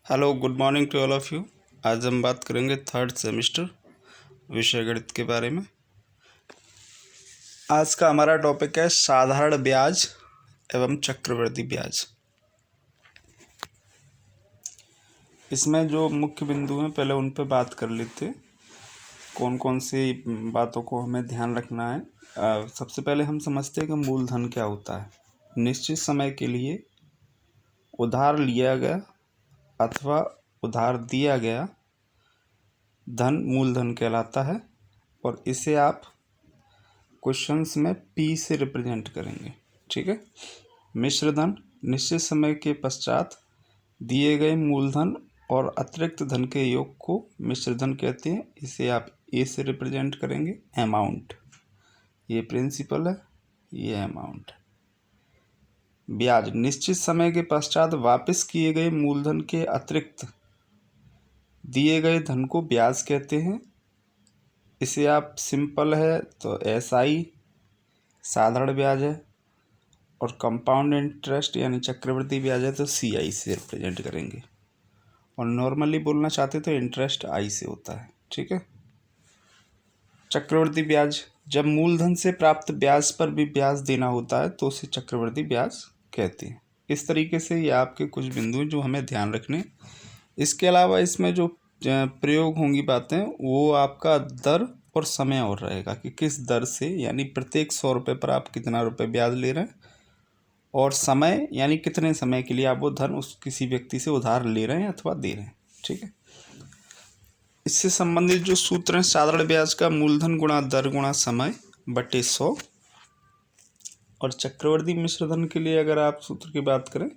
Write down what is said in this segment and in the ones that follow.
Hello, good morning to all of you. आज हम बात करेंगे थर्ड सेमेस्टर विषय गणित के बारे में। आज का हमारा टॉपिक है साधारण ब्याज एवं चक्रवृद्धि ब्याज। इसमें जो मुख्य बिंदु हैं पहले उन पर बात कर लेते हैं, कौन कौन सी बातों को हमें ध्यान रखना है। सबसे पहले हम समझते हैं कि मूलधन क्या होता है। निश्चित समय के लिए उधार लिया गया अथवा उधार दिया गया धन मूलधन कहलाता है और इसे आप क्वेश्चंस में पी से रिप्रेजेंट करेंगे। ठीक है। मिश्र धन निश्चित समय के पश्चात दिए गए मूलधन और अतिरिक्त धन के योग को मिश्र धन कहते हैं। इसे आप ए से रिप्रेजेंट करेंगे। अमाउंट, ये प्रिंसिपल है, ये अमाउंट। ब्याज निश्चित समय के पश्चात वापस किए गए मूलधन के अतिरिक्त दिए गए धन को ब्याज कहते हैं। इसे आप सिंपल है तो एसआई साधारण ब्याज है और कंपाउंड इंटरेस्ट यानी चक्रवृद्धि ब्याज है तो सीआई से रिप्रेजेंट करेंगे। और नॉर्मली बोलना चाहते तो इंटरेस्ट आई से होता है। ठीक है। चक्रवृद्धि ब्याज जब मूलधन से प्राप्त ब्याज पर भी ब्याज देना होता है तो उसे चक्रवृद्धि ब्याज कहते हैं। इस तरीके से ये आपके कुछ बिंदु जो हमें ध्यान रखने। इसके अलावा इसमें जो प्रयोग होंगी बातें वो आपका दर और समय और रहेगा कि किस दर से, यानी प्रत्येक 100 रुपये पर आप कितना रुपये ब्याज ले रहे हैं, और समय यानी कितने समय के लिए आप वो धन उस किसी व्यक्ति से उधार ले रहे हैं अथवा दे रहे हैं। ठीक है। इससे संबंधित जो सूत्र हैं, साधारण ब्याज का मूलधन गुणा दर गुणा समय बटे 100। और चक्रवृद्धि मिश्रधन के लिए अगर आप सूत्र की बात करें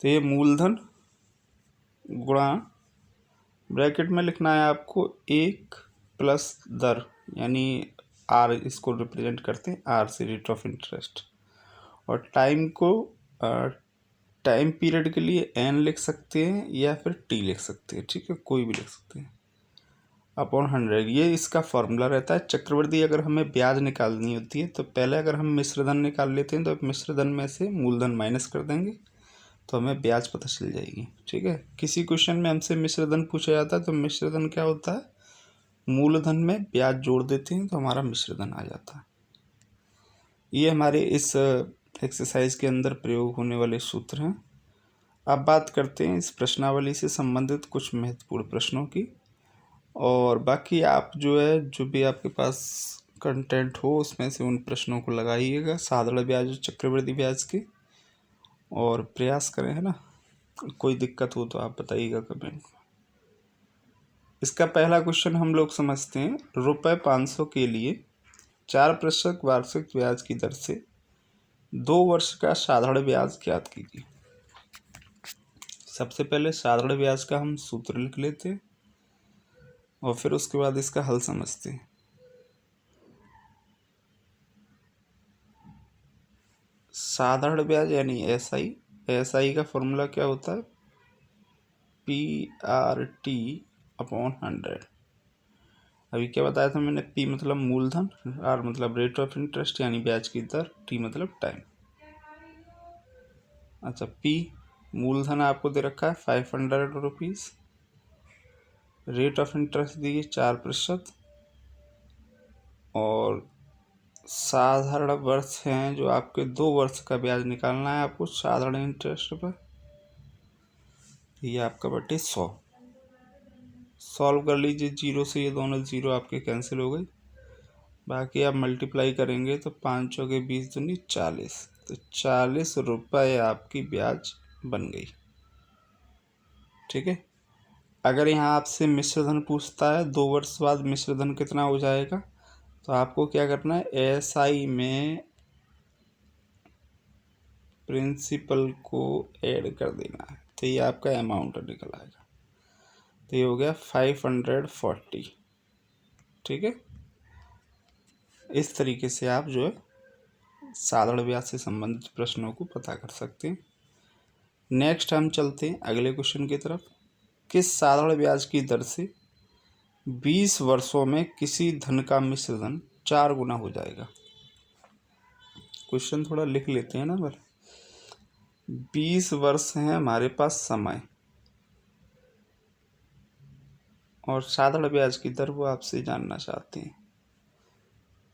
तो ये मूलधन गुणा ब्रैकेट में लिखना है आपको 1 प्लस दर, यानी आर इसको रिप्रेजेंट करते हैं, आर से रेट ऑफ इंटरेस्ट। और टाइम को टाइम पीरियड के लिए एन लिख सकते हैं या फिर टी लिख सकते हैं। ठीक है, कोई भी लिख सकते हैं, अपॉन 100। ये इसका फॉर्मूला रहता है। चक्रवृद्धि अगर हमें ब्याज निकालनी होती है तो पहले अगर हम मिश्रधन निकाल लेते हैं तो मिश्रधन में से मूलधन माइनस कर देंगे तो हमें ब्याज पता चल जाएगी। ठीक है। किसी क्वेश्चन में हमसे मिश्रधन पूछा जाता है तो मिश्रधन क्या होता है, मूलधन में ब्याज जोड़ देते हैं तो हमारा मिश्रधन आ जाता है। ये हमारे इस एक्सरसाइज के अंदर प्रयोग होने वाले सूत्र हैं। अब बात करते हैं इस प्रश्नावली से संबंधित कुछ महत्वपूर्ण प्रश्नों की। और बाकी आप जो भी आपके पास कंटेंट हो उसमें से उन प्रश्नों को लगाइएगा, साधारण ब्याज और चक्रवृद्धि ब्याज के, और प्रयास करें, है ना। कोई दिक्कत हो तो आप बताइएगा कमेंट में। इसका पहला क्वेश्चन हम लोग समझते हैं। ₹500 के लिए 4% वार्षिक ब्याज की दर से 2 वर्ष का साधारण ब्याज ज्ञात कीजिए। सबसे पहले साधारण ब्याज का हम सूत्र लिख लेते हैं और फिर उसके बाद इसका हल समझते हैं। साधारण ब्याज यानी एसआई, एसआई का फॉर्मूला क्या होता है, PRT अपॉन 100। अभी क्या बताया था मैंने, P मतलब मूलधन, R मतलब रेट ऑफ इंटरेस्ट यानी ब्याज की दर, T मतलब टाइम। अच्छा, P मूलधन आपको दे रखा है 500 रुपीज़, रेट ऑफ इंटरेस्ट दी 4%, और साधारण वर्ष हैं जो आपके 2 वर्ष का ब्याज निकालना है आपको साधारण इंटरेस्ट पर। ये आपका बटे 100। सॉल्व कर लीजिए, 0 से ये दोनों 0 आपके कैंसिल हो गई। बाकी आप मल्टीप्लाई करेंगे तो 5 चौके 20 दूनी 40, तो 40 रुपये आपकी ब्याज बन गई। ठीक है। अगर यहाँ आपसे मिश्रधन पूछता है 2 वर्ष बाद मिश्रधन कितना हो जाएगा, तो आपको क्या करना है, एसआई में प्रिंसिपल को ऐड कर देना है तो ये आपका अमाउंट निकल आएगा। तो ये हो गया 540। ठीक है। इस तरीके से आप साधारण ब्याज से संबंधित प्रश्नों को पता कर सकते हैं। नेक्स्ट हम चलते हैं अगले क्वेश्चन की तरफ। किस साधारण ब्याज की दर से 20 वर्षों में किसी धन का मिश्रधन 4 गुना हो जाएगा। क्वेश्चन थोड़ा लिख लेते हैं ना। 20 वर्ष है हमारे पास समय, और साधारण ब्याज की दर वो आपसे जानना चाहते हैं।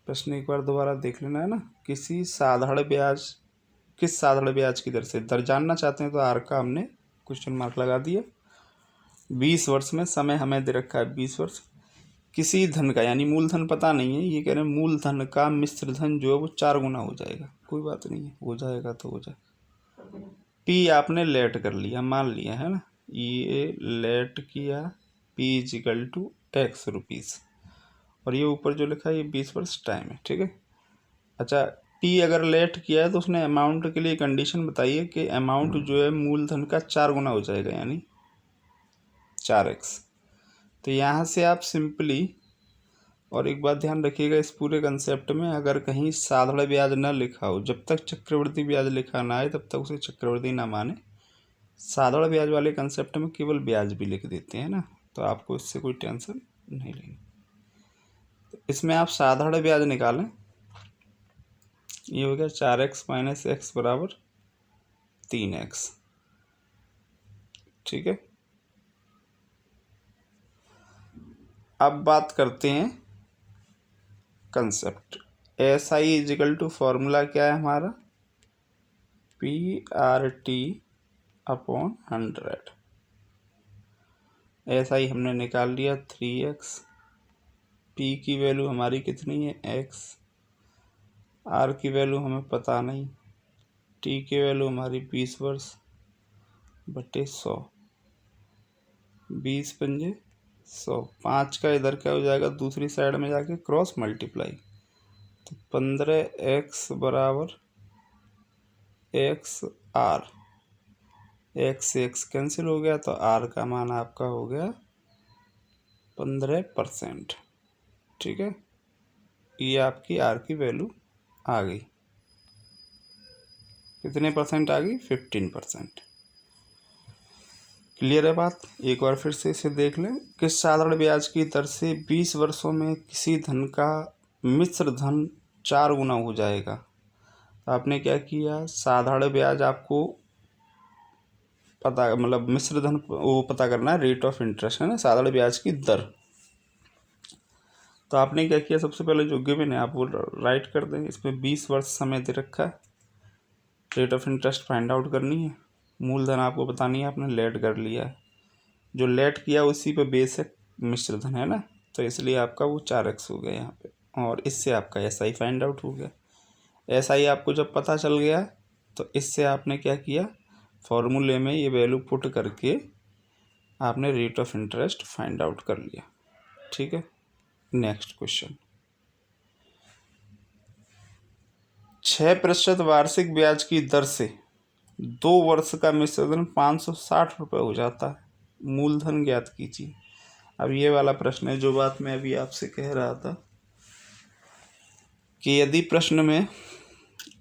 प्रश्न एक बार दोबारा देख लेना है ना। किस साधारण ब्याज की दर से दर जानना चाहते हैं, तो आर का हमने क्वेश्चन मार्क लगा दिया। 20 वर्ष में समय हमें दे रखा है 20 वर्ष। किसी धन का, यानी मूलधन पता नहीं है, ये कह रहे हैं मूलधन का मिश्र धन जो है वो 4 गुना हो जाएगा। कोई बात नहीं है, हो जाएगा तो हो जाएगा। पी आपने लेट कर लिया, मान लिया है ना, ये लेट किया, P is equal to X rupees, और ये ऊपर जो लिखा है ये 20 वर्ष टाइम है, ठीक है। अच्छा, पी अगर लेट किया है तो उसने अमाउंट के लिए कंडीशन बताइए कि अमाउंट जो है मूलधन का 4 गुना हो जाएगा, यानी 4x। तो यहाँ से आप सिंपली, और एक बात ध्यान रखिएगा इस पूरे कंसेप्ट में, अगर कहीं साधारण ब्याज न लिखा हो, जब तक चक्रवृद्धि ब्याज लिखा ना आए तब तक उसे चक्रवृद्धि ना माने। साधारण ब्याज वाले कंसेप्ट में केवल ब्याज भी लिख देते हैं ना, तो आपको इससे कोई टेंशन नहीं लेनी। तो इसमें आप साधारण ब्याज निकालें, ये हो गया 4x माइनस एक्स बराबर 3x, ठीक है। अब बात करते हैं concept. S I is equal to formula क्या है हमारा, P R T upon 100। S I हमने निकाल लिया 3x, पी की वैल्यू हमारी कितनी है x, आर की वैल्यू हमें पता नहीं, टी की वैल्यू हमारी 20 वर्ष बटे 100, 20 पंजे 100, 5 का इधर क्या हो जाएगा दूसरी साइड में जाके क्रॉस मल्टीप्लाई, तो 15x बराबर एक्स आर, एक्स से एक्स कैंसिल हो गया, तो आर का मान आपका हो गया 15%, ठीक है। ये आपकी आर की वैल्यू आ गई, कितने परसेंट आ गई, 15%। क्लियर है बात। एक बार फिर से इसे देख लें कि साधारण ब्याज की दर से 20 वर्षों में किसी धन का मिश्र धन 4 गुना हो जाएगा। तो आपने क्या किया, साधारण ब्याज आपको पता, मतलब मिश्र धन वो पता करना है, रेट ऑफ इंटरेस्ट है ना, साधारण ब्याज की दर। तो आपने क्या किया, सबसे पहले जो गिवन है आप वो राइट कर दें। इसमें 20 वर्ष समय दे रखा है, rate of interest find out करनी है, मूलधन आपको बतानी है, आपने लेट कर लिया है, जो लेट किया उसी पे बेस है मिश्र धन है ना, तो इसलिए आपका वो 4x हो गया यहाँ पे, और इससे आपका एस आई फाइंड आउट हो गया। एस आई आपको जब पता चल गया तो इससे आपने क्या किया, फॉर्मूले में ये वैल्यू पुट करके आपने rate of interest find out कर लिया, ठीक है। नेक्स्ट क्वेश्चन, 6% वार्षिक ब्याज की दर से 2 वर्ष का मिश्र धन 560 रुपये हो जाता है, मूलधन ज्ञात कीजिए। अब ये वाला प्रश्न है, जो बात मैं अभी आपसे कह रहा था कि यदि प्रश्न में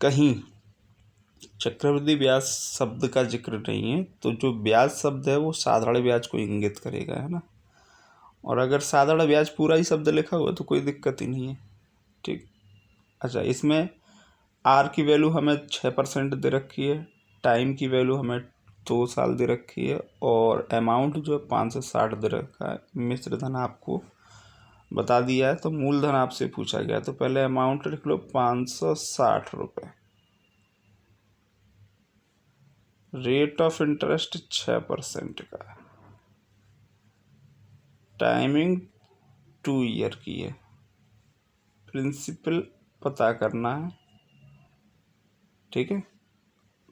कहीं चक्रवृद्धि ब्याज शब्द का जिक्र नहीं है तो जो ब्याज शब्द है वो साधारण ब्याज को इंगित करेगा, है ना। और अगर साधारण ब्याज पूरा ही शब्द लिखा हुआ तो कोई दिक्कत ही नहीं है, ठीक। अच्छा, इसमें आर की वैल्यू हमें 6% दे रखी है, टाइम की वैल्यू हमें 2 साल दे रखी है, और अमाउंट जो है 560 दे रखा है, मिश्र धन आपको बता दिया है, तो मूलधन आपसे पूछा गया, तो पहले अमाउंट लिख लो 560 रुपये, रेट ऑफ इंटरेस्ट 6% का, टाइमिंग 2 ईयर की है, प्रिंसिपल पता करना है, ठीक है।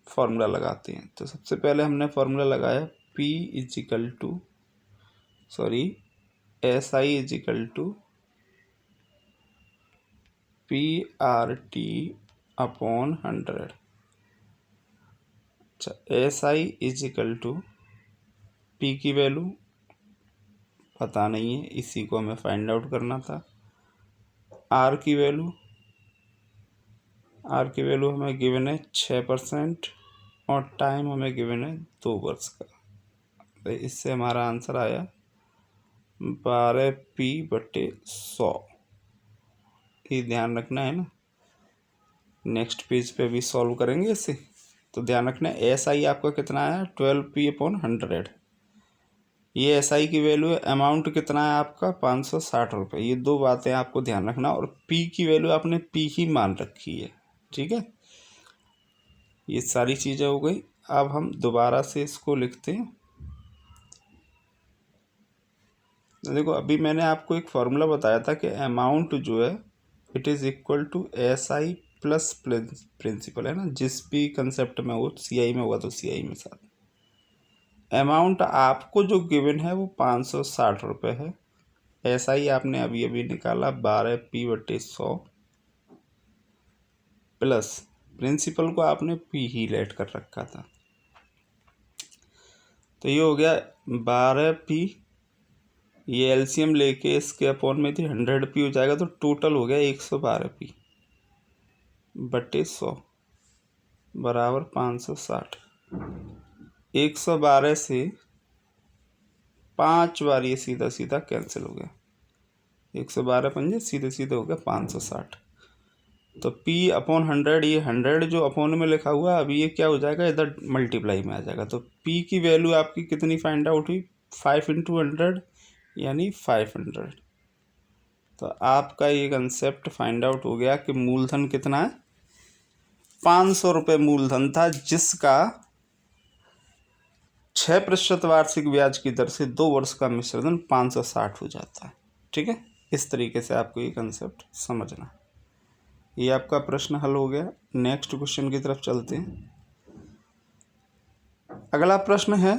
फॉर्मूला लगाते हैं, तो सबसे पहले हमने फॉर्मूला लगाया P is equal to S I is equal to P R T upon 100। अच्छा, S I is equal to P की वैल्यू पता नहीं है, इसी को हमें फाइंड आउट करना था। आर की वैल्यू हमें गिवन है 6%, और टाइम हमें गिवन है 2 वर्ष का, तो इससे हमारा आंसर आया 12P/100। ये ध्यान रखना है ना, नेक्स्ट पेज पे भी सॉल्व करेंगे इसे, तो ध्यान रखना है। एस आई आपका कितना आया, 12P/100, ये एसआई की वैल्यू है, अमाउंट कितना है आपका 560 रुपये। ये दो बातें आपको ध्यान रखना, और पी की वैल्यू आपने पी ही मान रखी है, ठीक है। ये सारी चीज़ें हो गई। अब हम दोबारा से इसको लिखते हैं। देखो अभी मैंने आपको एक फॉर्मूला बताया था कि अमाउंट जो है it is equal to S I plus principal, है ना। जिस भी कंसेप्ट में हो, सीआई में होगा तो सीआई में साथ। अमाउंट आपको जो गिवन है वो 560 रुपये है। एसआई आपने अभी अभी निकाला 12p/100 प्लस प्रिंसिपल को आपने पी ही लेट कर रखा था, तो ये हो गया 12p। ये एलसीएम लेके इसके अपॉन में थी 100p हो जाएगा, तो टोटल हो गया 112p/100 बराबर 560। 112 से 5 बार ये सीधा सीधा कैंसिल हो गया, 112 पंजे सीधे सीधे हो गया 560। तो p अपॉन 100, ये 100 जो अपॉन में लिखा हुआ है अभी ये क्या हो जाएगा, इधर मल्टीप्लाई में आ जाएगा। तो p की वैल्यू आपकी कितनी फाइंड आउट हुई, 5 × 100 यानी 500। तो आपका ये कंसेप्ट फाइंड आउट हो गया कि मूलधन कितना है, 500 रुपये मूलधन था, जिसका 6% वार्षिक ब्याज की दर से 2 वर्ष का मिश्रधन 560 हो जाता है, ठीक है। इस तरीके से आपको ये कंसेप्ट समझना। ये आपका प्रश्न हल हो गया। नेक्स्ट क्वेश्चन की तरफ चलते हैं। अगला प्रश्न है,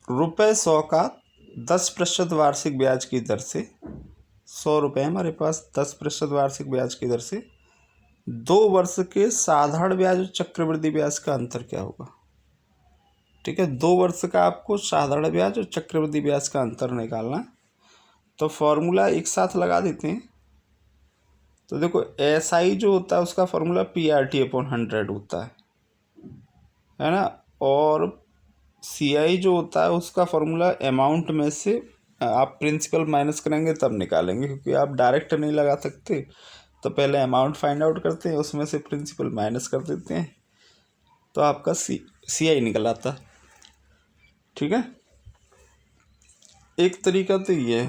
₹100 का 10% वार्षिक ब्याज की दर से, 100 रुपये हमारे पास, 10% वार्षिक ब्याज की दर से 2 वर्ष के साधारण ब्याज और चक्रवृद्धि ब्याज का अंतर क्या होगा, ठीक है। 2 वर्ष का आपको साधारण ब्याज और चक्रवृद्धि ब्याज का अंतर निकालना है। तो फॉर्मूला एक साथ लगा देते हैं। तो देखो एसआई जो होता है उसका फॉर्मूला PRT/100 होता है ना। और सीआई जो होता है उसका फॉर्मूला अमाउंट में से आप प्रिंसिपल माइनस करेंगे तब निकालेंगे, क्योंकि आप डायरेक्ट नहीं लगा सकते। तो पहले अमाउंट फाइंड आउट करते हैं, उसमें से प्रिंसिपल माइनस कर देते हैं, तो आपका सीआई निकल आता है, ठीक है। एक तरीका तो ये है,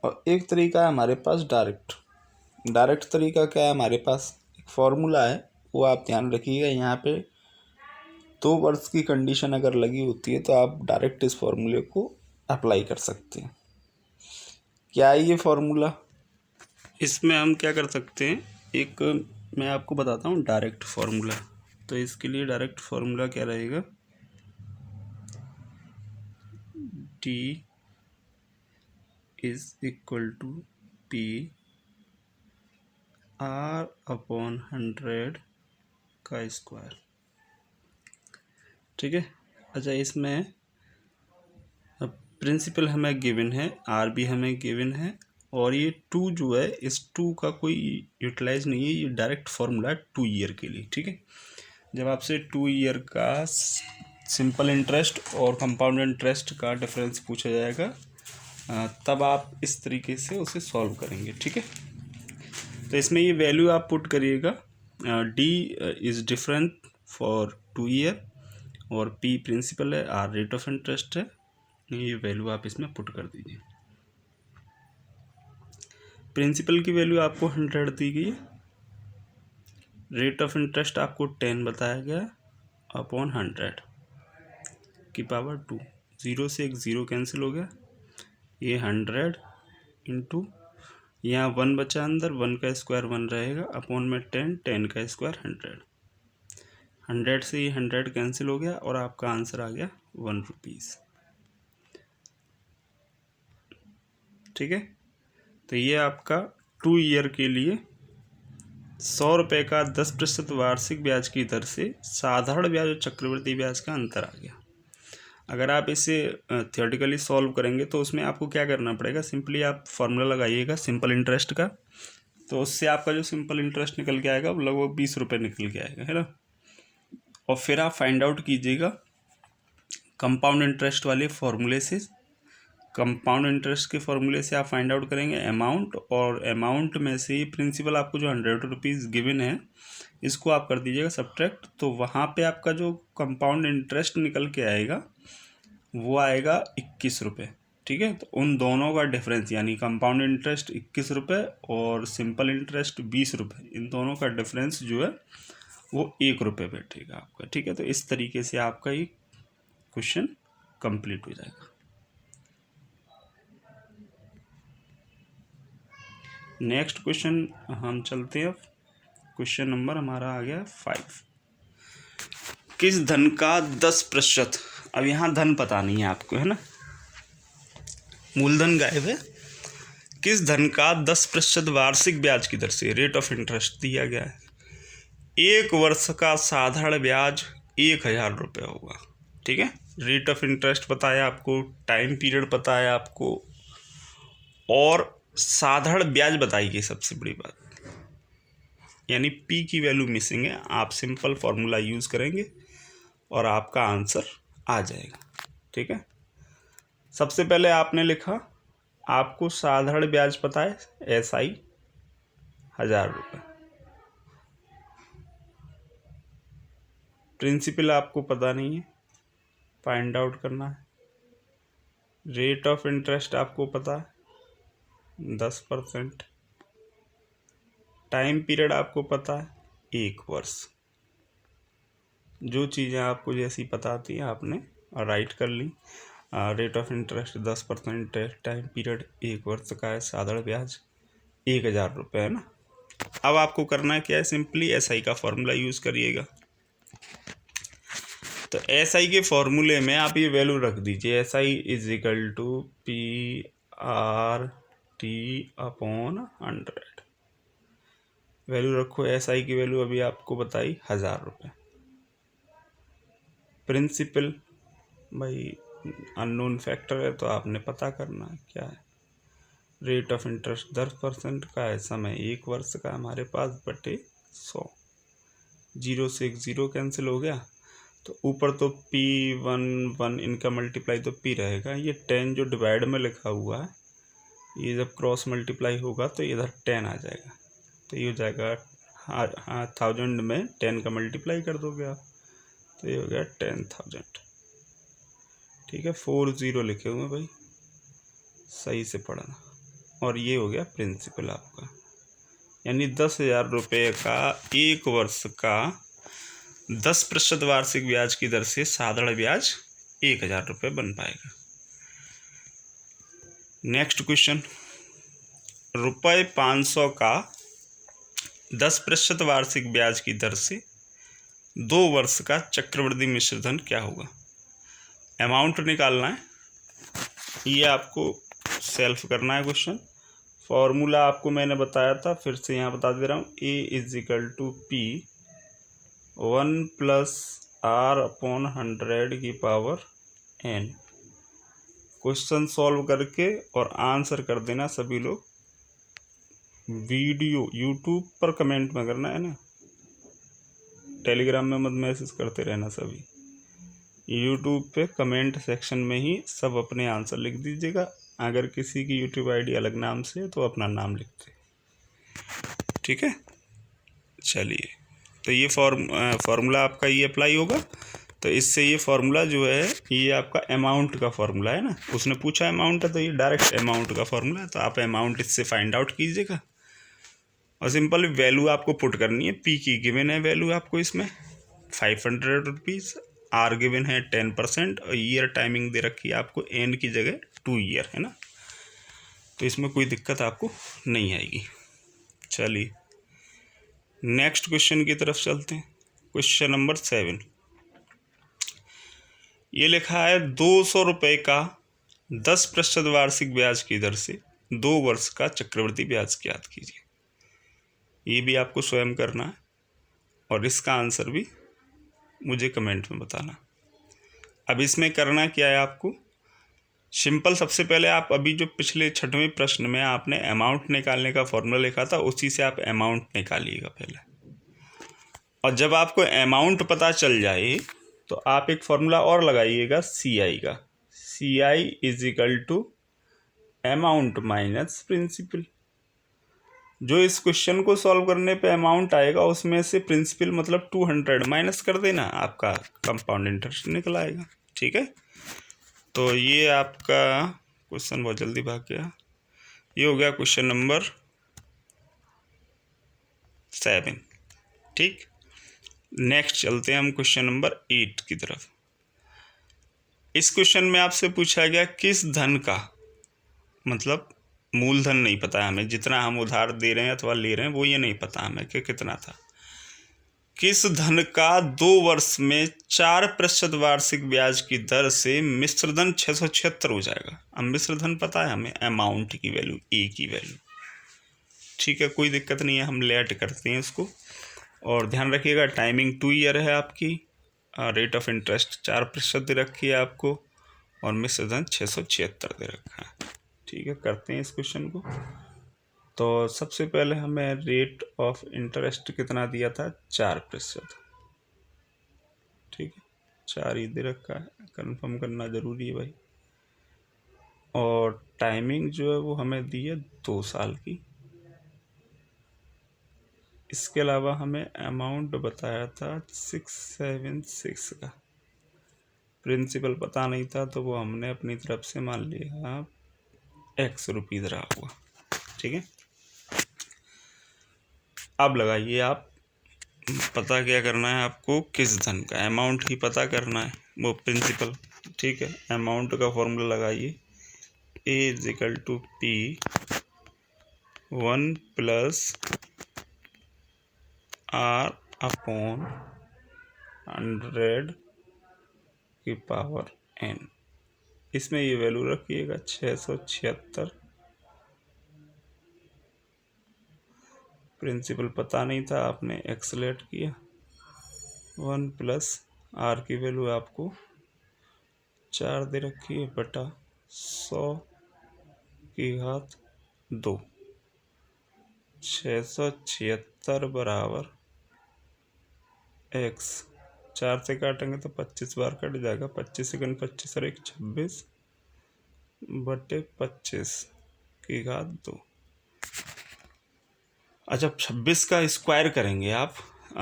और एक तरीका है हमारे पास डायरेक्ट तरीका क्या है, हमारे पास एक फॉर्मूला है, वो आप ध्यान रखिएगा। यहाँ पे 2 वर्ष की कंडीशन अगर लगी होती है तो आप डायरेक्ट इस फॉर्मूले को अप्लाई कर सकते हैं। क्या है ये फॉर्मूला, इसमें हम क्या कर सकते हैं, एक मैं आपको बताता हूँ डायरेक्ट फार्मूला। तो इसके लिए डायरेक्ट फार्मूला क्या रहेगा, T is equal to P R/100 का स्क्वायर, ठीक है। अच्छा, इसमें अब प्रिंसिपल हमें गिवन है, R भी हमें गिवन है, और ये 2 जो है, इस 2 का कोई यूटिलाइज नहीं है, ये डायरेक्ट फार्मूला है 2 ईयर के लिए, ठीक है। जब आपसे 2 ईयर का सिंपल इंटरेस्ट और कंपाउंड इंटरेस्ट का डिफरेंस पूछा जाएगा, तब आप इस तरीके से उसे सॉल्व करेंगे, ठीक है। तो इसमें ये वैल्यू आप पुट करिएगा, D is different for 2 year, और P प्रिंसिपल है, R रेट ऑफ इंटरेस्ट है। ये वैल्यू आप इसमें पुट कर दीजिए। प्रिंसिपल की वैल्यू आपको 100 दी गई है, रेट ऑफ इंटरेस्ट आपको 10 बताया गया अपॉन 100 की पावर 2। 0 से एक 0 कैंसिल हो गया, ये 100 इंटू, यहाँ 1 बचा अंदर, 1 का स्क्वायर 1 रहेगा, अपॉन में 10 का स्क्वायर 100 से ये 100 कैंसिल हो गया, और आपका आंसर आ गया 1 रुपीज़, ठीक है। तो ये आपका 2 ईयर के लिए 100 रुपये का 10% वार्षिक ब्याज की दर से साधारण ब्याज और चक्रवृद्धि ब्याज का अंतर आ गया। अगर आप इसे थियोरेटिकली सॉल्व करेंगे तो उसमें आपको क्या करना पड़ेगा, सिंपली आप फार्मूला लगाइएगा सिंपल इंटरेस्ट का, तो उससे आपका जो सिंपल इंटरेस्ट निकल के आएगा वो लगभग 20 रुपये निकल के आएगा, है ना। और फिर आप फाइंड आउट कीजिएगा कंपाउंड इंटरेस्ट वाले फार्मूले से। कंपाउंड इंटरेस्ट के फार्मूले से आप फाइंड आउट करेंगे अमाउंट, और अमाउंट में से ये प्रिंसिपल आपको जो 100 रुपीज़ गिवन है, इसको आप कर दीजिएगा सब्ट्रैक्ट, तो वहाँ पे आपका जो कंपाउंड इंटरेस्ट निकल के आएगा वो आएगा 21 रुपये। ठीक है, तो उन दोनों का डिफरेंस यानी कंपाउंड इंटरेस्ट 21 रुपये और सिंपल इंटरेस्ट 20 रुपये, इन दोनों का डिफरेंस जो है वो 1 रुपये बैठेगा आपका। ठीक है, तो इस तरीके से आपका ये क्वेश्चन कंप्लीट हो जाएगा। नेक्स्ट क्वेश्चन हम चलते हैं। क्वेश्चन नंबर हमारा आ गया 5। किस धन का 10%, अब यहाँ धन पता नहीं है आपको, है ना, मूलधन गायब है। किस धन का 10% वार्षिक ब्याज की दर से रेट ऑफ इंटरेस्ट दिया गया है? 1 वर्ष का साधारण ब्याज 1000 रुपये होगा। ठीक है, रेट ऑफ इंटरेस्ट पता है आपको, टाइम पीरियड पता है आपको, और साधारण ब्याज बताइए सबसे बड़ी बात, यानी पी की वैल्यू मिसिंग है। आप सिंपल फॉर्मूला यूज़ करेंगे और आपका आंसर आ जाएगा। ठीक है, सबसे पहले आपने लिखा, आपको साधारण ब्याज पता है SI 1000 रुपये, प्रिंसिपल आपको पता नहीं है, फाइंड आउट करना है। रेट ऑफ इंटरेस्ट आपको पता है 10%, टाइम पीरियड आपको पता है 1 वर्ष। जो चीज़ें आपको जैसी पता थी आपने राइट कर ली। Rate of interest 10%, time period 1 वर्ष का है, साधारण ब्याज 1000 रुपये, है ना। अब आपको करना है क्या है, सिंपली SI का फॉर्मूला यूज़ करिएगा। तो SI के फॉर्मूले में आप ये वैल्यू रख दीजिए, SI is equal to PRT/100। Value रखो, SI की वैल्यू अभी आपको बताई 1000 रुपये। प्रिंसिपल भाई अननोन फैक्टर है तो आपने पता करना है क्या है। रेट ऑफ इंटरेस्ट 10% का है, समय 1 वर्ष का हमारे पास, बटे 100। 0 से 1 0 कैंसिल हो गया, तो ऊपर तो P1 इनका मल्टीप्लाई तो P रहेगा। ये 10 जो डिवाइड में लिखा हुआ है, ये जब क्रॉस मल्टीप्लाई होगा तो इधर 10 आ जाएगा, तो ये हो जाएगा 1000 में 10 का मल्टीप्लाई कर दोगे आप, तो ये हो गया 10,000। ठीक है, 40 लिखे हुए भाई, सही से पढ़ना। और ये हो गया प्रिंसिपल आपका, यानी 10,000 रुपये का 1 वर्ष का 10% वार्षिक ब्याज की दर से साधारण ब्याज 1000 रुपये बन पाएगा। नेक्स्ट क्वेश्चन, ₹500 का 10% वार्षिक ब्याज की दर से 2 वर्ष का चक्रवृद्धि मिश्र धन क्या होगा? अमाउंट निकालना है, ये आपको सेल्फ करना है क्वेश्चन। फॉर्मूला आपको मैंने बताया था, फिर से यहाँ बता दे रहा हूँ, A is equal to P 1+R/100 की पावर N। क्वेश्चन सॉल्व करके और आंसर कर देना सभी लोग। वीडियो यूट्यूब पर कमेंट में करना है ना, टेलीग्राम में मत मैसेज करते रहना सभी। यूट्यूब पे कमेंट सेक्शन में ही सब अपने आंसर लिख दीजिएगा। अगर किसी की यूट्यूब आईडी अलग नाम से है तो अपना नाम लिखते, ठीक है। चलिए, तो ये फार्मूला आपका ये अप्लाई होगा। तो इससे ये फार्मूला जो है ये आपका अमाउंट का फार्मूला है ना, उसने पूछा अमाउंट है तो ये डायरेक्ट अमाउंट का फार्मूला है, तो आप अमाउंट इससे फाइंड आउट कीजिएगा और सिंपल वैल्यू आपको पुट करनी है। पी की गिवन है वैल्यू आपको इसमें 500 रुपीज़, आर गिवन है 10% और ईयर टाइमिंग दे रखी है आपको एन की जगह 2 ईयर, है ना। तो इसमें कोई दिक्कत आपको नहीं आएगी। चलिए नेक्स्ट क्वेश्चन की तरफ चलते हैं। क्वेश्चन नंबर 7, ये लिखा है 200 रुपये का 10% वार्षिक ब्याज की दर से 2 वर्ष का चक्रवृद्धि ब्याज ज्ञात कीजिए। ये भी आपको स्वयं करना है और इसका आंसर भी मुझे कमेंट में बताना। अब इसमें करना क्या है आपको, सिंपल सबसे पहले आप अभी जो पिछले 6वें प्रश्न में आपने अमाउंट निकालने का फॉर्मूला लिखा था उसी से आप अमाउंट निकालिएगा पहले, और जब आपको अमाउंट पता चल जाए तो आप एक फॉर्मूला और लगाइएगा CI का। CI is equal to amount minus principal. जो इस क्वेश्चन को सॉल्व करने पे अमाउंट आएगा उसमें से प्रिंसिपल मतलब 200 माइनस कर देना, आपका कंपाउंड इंटरेस्ट निकल आएगा। ठीक है, तो ये आपका क्वेश्चन बहुत जल्दी भाग गया। ये हो गया क्वेश्चन नंबर 7। ठीक, नेक्स्ट चलते हैं हम क्वेश्चन नंबर 8 की तरफ। इस क्वेश्चन में आपसे पूछा गया किस धन का, मतलब मूलधन नहीं पता है हमें, जितना हम उधार दे रहे हैं अथवा ले रहे हैं वो ये नहीं पता हमें कि कितना था। किस धन का 2 वर्ष में 4% वार्षिक ब्याज की दर से मिश्र धन 676 हो जाएगा। अब मिश्र धन पता है हमें, अमाउंट की वैल्यू, ए की वैल्यू। ठीक है, कोई दिक्कत नहीं है, हम लेट करते हैं इसको। और ध्यान रखिएगा टाइमिंग 2 ईयर है आपकी, रेट ऑफ इंटरेस्ट 4% दे रखी है आपको, और मिश्र धन 676 दे रखा है। ठीक है, करते हैं इस क्वेश्चन को। तो सबसे पहले हमें रेट ऑफ इंटरेस्ट कितना दिया था, 4%। ठीक है, 4 ही दे रखा है, कंफर्म करना ज़रूरी है भाई। और टाइमिंग जो है वो हमें दी है 2 साल की। इसके अलावा हमें अमाउंट बताया था 676 का। प्रिंसिपल पता नहीं था तो वो हमने अपनी तरफ से मान लिया X रुपीज़ रहा हुआ। ठीक है, अब लगाइए आप, पता क्या करना है आपको, किस धन का, अमाउंट ही पता करना है, वो प्रिंसिपल। ठीक है, अमाउंट का फॉर्मूला लगाइए, A=P 1 + R/100n। इसमें ये वैल्यू रखिएगा 676। प्रिंसिपल पता नहीं था, आपने एक्सलेट किया। 1 + R की वैल्यू आपको 4 दे रखी है, बटा 100⁻²। 676 बराबर X। 4 से काटेंगे तो 25 बार कट जाएगा, 25×25 और 1 26/25²। अच्छा, 26 का स्क्वायर करेंगे आप,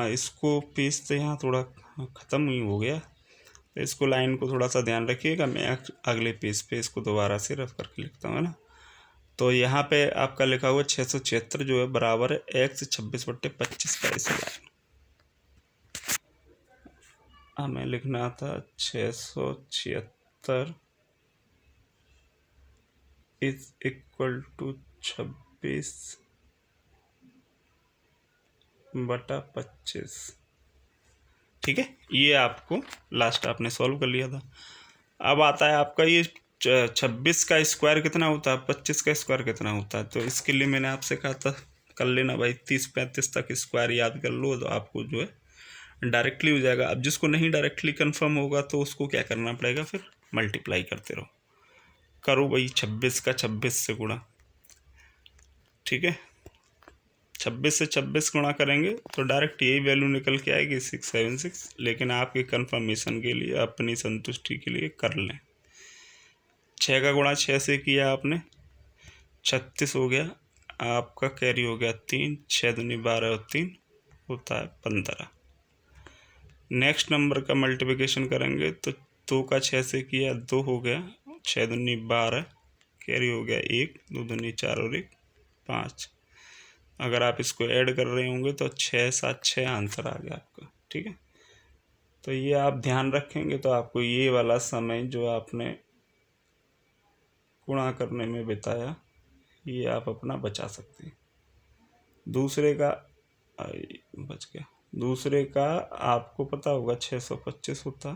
इसको पेज तो यहाँ थोड़ा ख़त्म ही हो गया, तो इसको लाइन को थोड़ा सा ध्यान रखिएगा। मैं अगले पेज पे इसको दोबारा से रफ करके लिखता हूँ, है ना। तो यहाँ पे आपका लिखा हुआ 676 जो है बराबर है X 26/25 का। इस लाइन हमें लिखना था 676 इज इक्वल टू 26/25। ठीक है, ये आपको लास्ट आपने सॉल्व कर लिया था। अब आता है आपका ये 26 का स्क्वायर कितना होता है, 25 का स्क्वायर कितना होता है। तो इसके लिए मैंने आपसे कहा था कर लेना भाई, 30-35 तक स्क्वायर याद कर लो, तो आपको जो है डायरेक्टली हो जाएगा। अब जिसको नहीं डायरेक्टली कंफर्म होगा तो उसको क्या करना पड़ेगा, फिर मल्टीप्लाई करते रहो। करो भाई 26 का 26 से गुणा। ठीक है, 26 से 26 गुणा करेंगे तो डायरेक्ट यही वैल्यू निकल के आएगी 676। लेकिन आपके कंफर्मेशन के लिए, अपनी संतुष्टि के लिए कर लें। 6 का गुणा 6 से किया आपने, 36 हो गया, आपका कैरी हो गया 3, 6 दूनी 12 और 3 होता है 15। नेक्स्ट नंबर का मल्टीप्लिकेशन करेंगे तो 2 का 6 से किया 2 हो गया, 6 दूनी 12, कैरी हो गया 1, 2 दूनी 4 और 1 5। अगर आप इसको ऐड कर रहे होंगे तो 6 7 6 आंसर आ गया आपका। ठीक है, तो ये आप ध्यान रखेंगे तो आपको ये वाला समय जो आपने गुणा करने में बिताया, ये आप अपना बचा सकते हैं। दूसरे का बच गया, दूसरे का आपको पता होगा 625 होता।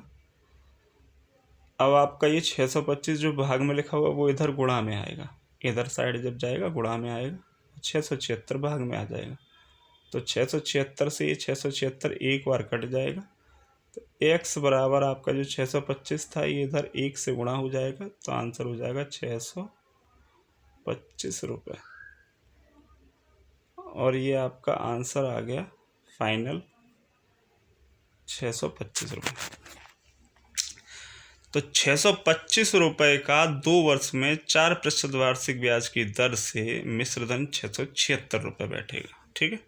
अब आपका ये 625 जो भाग में लिखा हुआ वो इधर गुणा में आएगा, इधर साइड जब जाएगा गुणा में आएगा, 676 भाग में आ जाएगा। तो 676 से ये 676 एक बार कट जाएगा, तो x बराबर आपका जो 625 था ये इधर 1 से गुणा हो जाएगा, तो आंसर हो जाएगा 625 रुपये। और ये आपका आंसर आ गया फाइनल 625 रुपये। तो 625 रुपये का 2 वर्ष में 4% वार्षिक ब्याज की दर से मिश्र धन 676 रुपये बैठेगा। ठीक है,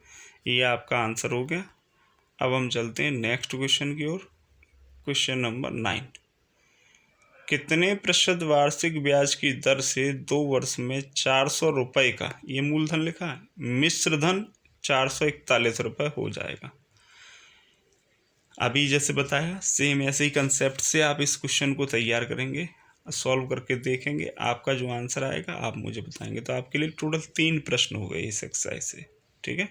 ये आपका आंसर हो गया। अब हम चलते हैं नेक्स्ट क्वेश्चन की ओर, क्वेश्चन नंबर 9। कितने प्रतिशत वार्षिक ब्याज की दर से 2 वर्ष में 400 रुपये का, ये मूलधन लिखा है, मिश्र धन 441 रुपये हो जाएगा। अभी जैसे बताया सेम ऐसे ही कंसेप्ट से आप इस क्वेश्चन को तैयार करेंगे, सॉल्व करके देखेंगे, आपका जो आंसर आएगा आप मुझे बताएंगे। तो आपके लिए टोटल 3 प्रश्न हो गए इस एक्सरसाइज से, ठीक है।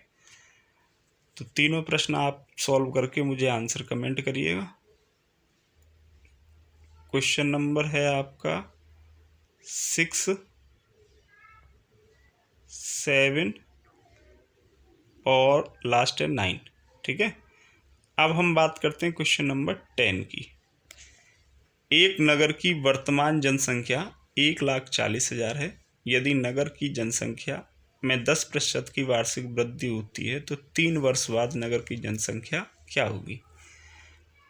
तो तीनों प्रश्न आप सॉल्व करके मुझे आंसर कमेंट करिएगा। क्वेश्चन नंबर है आपका 6, 7 और लास्ट है 9, ठीक है। अब हम बात करते हैं क्वेश्चन नंबर 10 की। एक नगर की वर्तमान जनसंख्या 1,40,000 है। यदि नगर की जनसंख्या में 10% की वार्षिक वृद्धि होती है तो 3 वर्ष बाद नगर की जनसंख्या क्या होगी।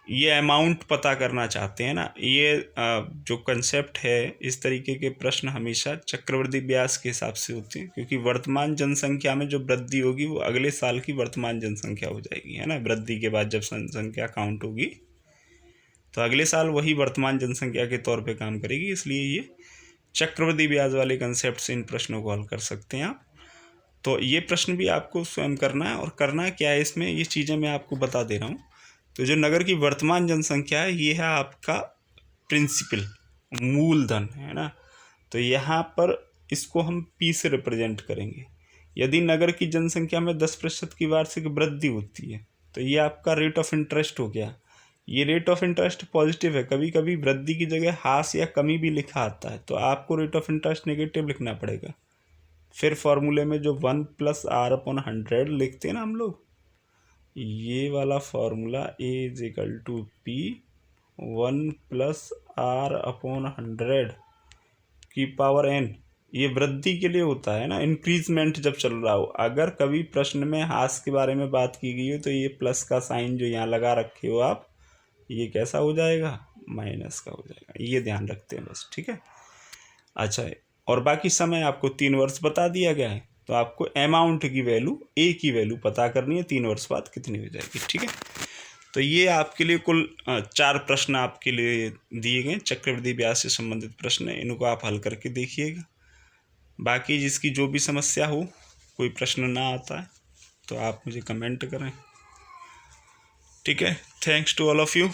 ये अमाउंट पता करना चाहते हैं ना। ये जो कंसेप्ट है, इस तरीके के प्रश्न हमेशा चक्रवृद्धि ब्याज के हिसाब से होते हैं, क्योंकि वर्तमान जनसंख्या में जो वृद्धि होगी वो अगले साल की वर्तमान जनसंख्या हो जाएगी, है ना। वृद्धि के बाद जब जनसंख्या काउंट होगी तो अगले साल वही वर्तमान जनसंख्या के तौर पे काम करेगी। इसलिए ये चक्रवृद्धि ब्याज वाले कंसेप्ट से इन प्रश्नों को हल कर सकते हैं आप। तो ये प्रश्न भी आपको स्वयं करना है, और करना क्या है इसमें, ये चीज़ें मैं आपको बता दे रहा हूँ। तो जो नगर की वर्तमान जनसंख्या है ये है आपका प्रिंसिपल, मूलधन, है ना। तो यहाँ पर इसको हम पी से रिप्रेजेंट करेंगे। यदि नगर की जनसंख्या में 10% की वार्षिक वृद्धि होती है तो ये आपका रेट ऑफ इंटरेस्ट हो गया। ये रेट ऑफ इंटरेस्ट पॉजिटिव है, कभी कभी वृद्धि की जगह हास या कमी भी लिखा आता है, तो आपको रेट ऑफ इंटरेस्ट नेगेटिव लिखना पड़ेगा। फिर फॉर्मूले में जो 1+R/100 लिखते हैं ना हम लोग, ये वाला फॉर्मूला A=P 1+R/100 की पावर n, ये वृद्धि के लिए होता है ना, इंक्रीजमेंट जब चल रहा हो। अगर कभी प्रश्न में हास के बारे में बात की गई हो तो ये प्लस का साइन जो यहाँ लगा रखे हो आप, ये कैसा हो जाएगा, माइनस का हो जाएगा। ये ध्यान रखते हैं बस, ठीक है। अच्छा है, और बाकी समय आपको 3 वर्ष बता दिया गया है, तो आपको अमाउंट की वैल्यू, ए की वैल्यू पता करनी है 3 वर्ष बाद कितनी हो जाएगी, ठीक है। तो ये आपके लिए कुल 4 प्रश्न आपके लिए दिए गए चक्रवृद्धि ब्याज से संबंधित प्रश्न है, इनको आप हल करके देखिएगा। बाकी जिसकी जो भी समस्या हो, कोई प्रश्न ना आता है तो आप मुझे कमेंट करें, ठीक है। Thanks to all of you.